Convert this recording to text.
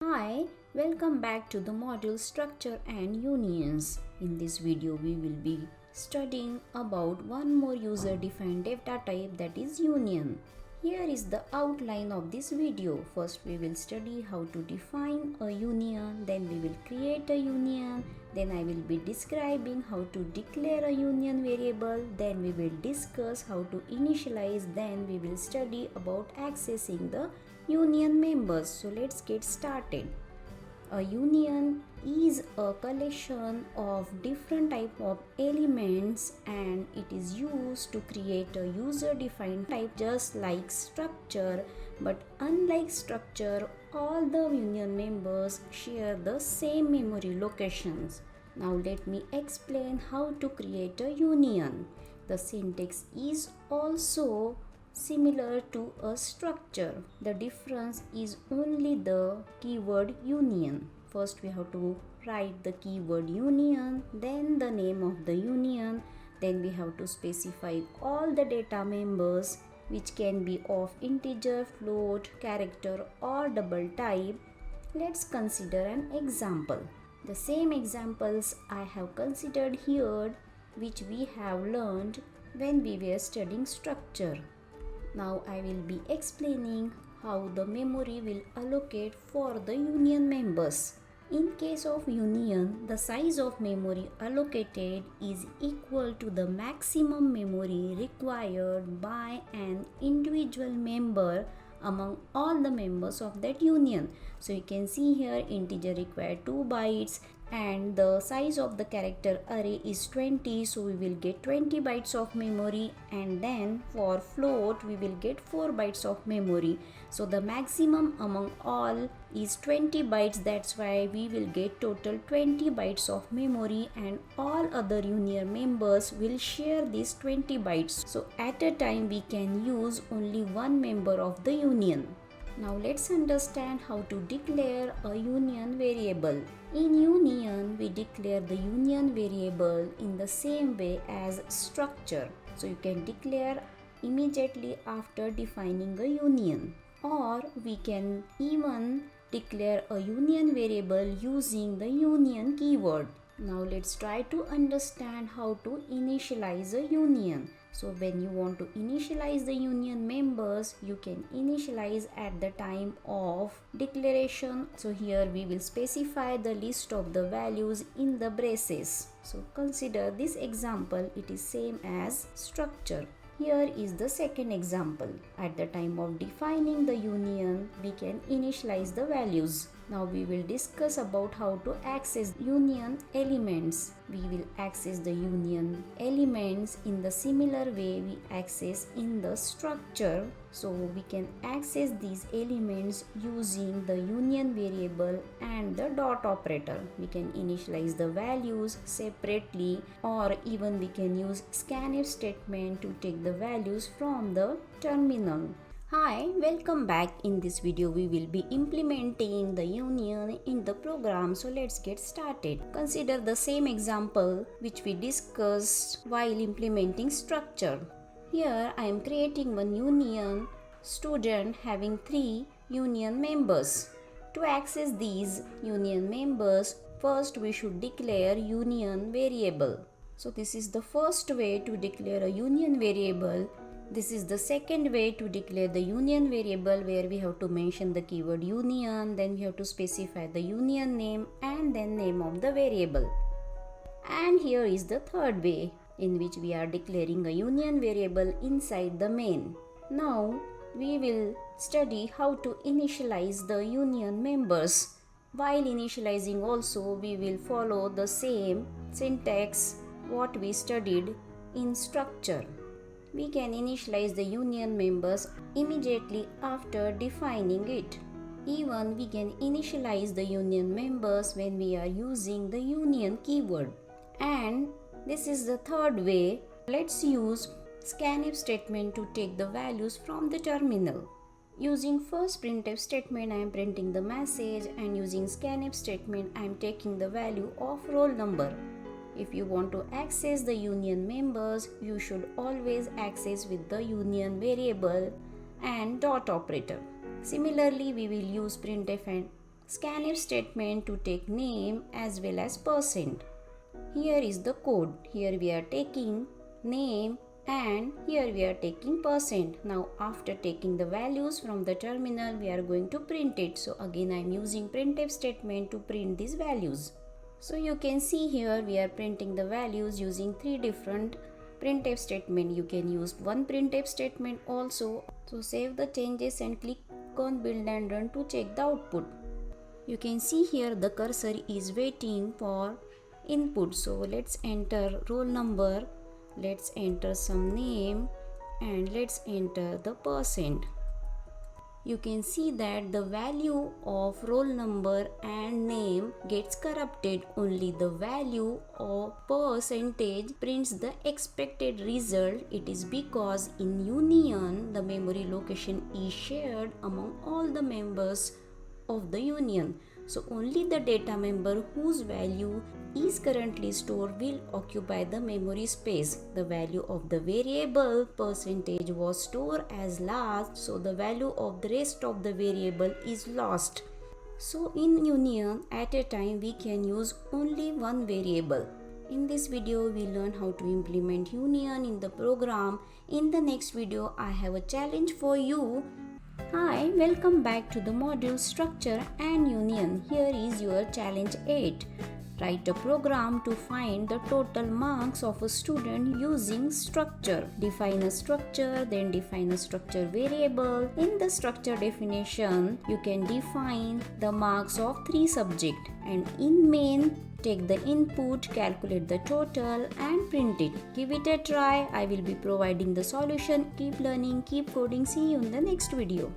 Hi, welcome back to the module Structure and Unions. In this video, we will be studying about one more user-defined data type, that is union. Here is the outline of this video. First, we will study how to define a union, then we will create a union, then I will be describing how to declare a union variable, then we will discuss how to initialize, then we will study about accessing the union members. So let's get started. A union is a collection of different type of elements and it is used to create a user defined type, just like structure. But unlike structure, all the union members share the same memory locations. Now let me explain how to create a union. The syntax is also similar to a structure. The difference is only the keyword union. First we have to write the keyword union, then the name of the union, then we have to specify all the data members, which can be of integer, float, character or double type. Let's consider an example. The same examples I have considered here, which we have learned when we were studying structure. Now I will be explaining how the memory will allocate for the union members. In case of union, the size of memory allocated is equal to the maximum memory required by an individual member among all the members of that union. So you can see here integer required 2 bytes and the size of the character array is 20, so we will get 20 bytes of memory, and then for float we will get 4 bytes of memory. So the maximum among all is 20 bytes, that's why we will get total 20 bytes of memory and all other union members will share these 20 bytes. So at a time we can use only one member of the union. Now let's understand how to declare a union variable. In union, we declare the union variable in the same way as structure. So you can declare immediately after defining a union, or we can even declare a union variable using the union keyword. Now let's try to understand how to initialize a union. So when you want to initialize the union members, you can initialize at the time of declaration. So here we will specify the list of the values in the braces. So consider this example, it is same as structure. Here is the second example. At the time of defining the union, we can initialize the values. Now we will discuss about how to access union elements. We will access the union elements in the similar way we access in the structure. So we can access these elements using the union variable and the dot operator. We can initialize the values separately, or even we can use scanf statement to take the values from the terminal. Hi, welcome back. In this video we will be implementing the union in the program. So let's get started. Consider the same example which we discussed while implementing structure. Here I am creating one union student having 3 union members. To access these union members, first we should declare union variable. So this is the first way to declare a union variable. This is the second way to declare the union variable, where we have to mention the keyword union, then we have to specify the union name and then name of the variable. And here is the third way, in which we are declaring a union variable inside the main. Now we will study how to initialize the union members. While initializing also we will follow the same syntax what we studied in structure. We can initialize the union members immediately after defining it. Even we can initialize the union members when we are using the union keyword. And this is the third way. Let's use scanf statement to take the values from the terminal. Using first printf statement, I am printing the message, and using scanf statement, I am taking the value of roll number. If you want to access the union members, you should always access with the union variable and dot operator. Similarly, we will use printf and scanf statement to take name as well as percent. Here is the code. Here we are taking name and here we are taking percent. Now after taking the values from the terminal, we are going to print it. So again I am using printf statement to print these values. So you can see here we are printing the values using 3 different printf statement. You can use one printf statement also. So save the changes and click on build and run to check the output. You can see here the cursor is waiting for input. So let's enter roll number, let's enter some name and let's enter the percent. You can see that the value of roll number and name gets corrupted. Only the value of percentage prints the expected result. It is because in union the memory location is shared among all the members of the union. So only the data member whose value is currently stored will occupy the memory space. The value of the variable percentage was stored as last, so the value of the rest of the variable is lost. So in union at a time we can use only one variable. In this video we learn how to implement union in the program. In the next video I have a challenge for you. Hi, welcome back to the module Structure and Union. Here is your challenge 8. Write a program to find the total marks of a student using structure. Define a structure, then define a structure variable. In the structure definition, you can define the marks of 3 subjects. And in main, take the input, calculate the total and print it. Give it a try. I will be providing the solution. Keep learning, keep coding. See you in the next video.